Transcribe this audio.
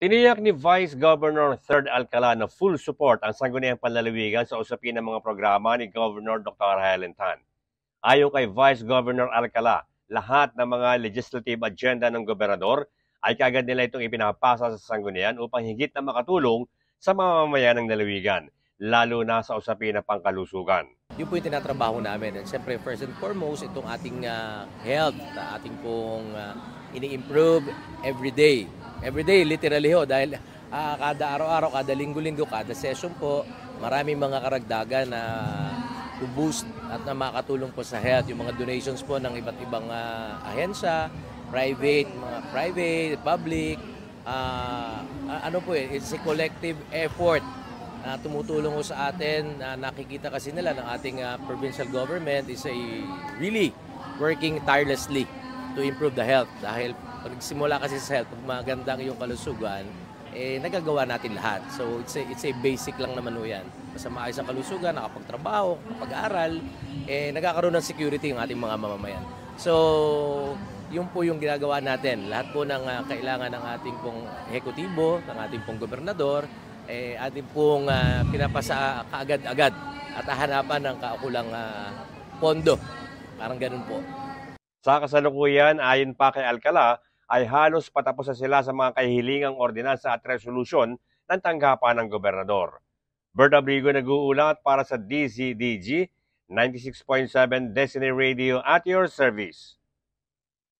Tiniyak ni Vice Governor Third Alcala na full support ang sangguniang panlalawigan sa usapin ng mga programa ni Governor Dr. Helen Tan. Ayon kay Vice Governor Alcala, lahat ng mga legislative agenda ng gobernador ay kaagad nila itong ipinapasa sa sanggunian upang higit na makatulong sa mamamayan ng lalawigan, lalo na sa usapin ng pangkalusugan. Yun po yung tinatrabaho namin. And siyempre, first and foremost, itong ating health na ating pong ini-improve every day. Every day, literally ho, dahil kada araw-araw, kada linggo-linggo, kada session po, maraming mga karagdagan na to-boost at na makatulong po sa health. Yung mga donations po ng iba't ibang ahensya, private, public, it's a collective effort na tumutulong ko sa atin. Nakikita kasi nila ng ating provincial government is really working tirelessly to improve the health. Dahil pag nagsimula kasi sa health, pag magandang yung kalusugan, nagagawa natin lahat. So it's a basic lang naman ho yan. Basta maayos ang kalusugan, nakapagtrabaho, nakapag-aral, nagkakaroon ng security yung ating mga mamamayan. So yun po yung ginagawa natin. Lahat po ng kailangan ng ating pong ehekutibo, ng ating pong gobernador, ating pong pinapasa kaagad-agad at hahanapan ng kaukulang pondo. Parang ganun po. Sa kasalukuyan, ayon pa kay Alcala, ay halos patapos na sila sa mga kahilingang ordinansa at resolusyon ng tanggapan ng gobernador. Bert Abrigo nag-uulat para sa DZDG 96.7 Destiny Radio at your service.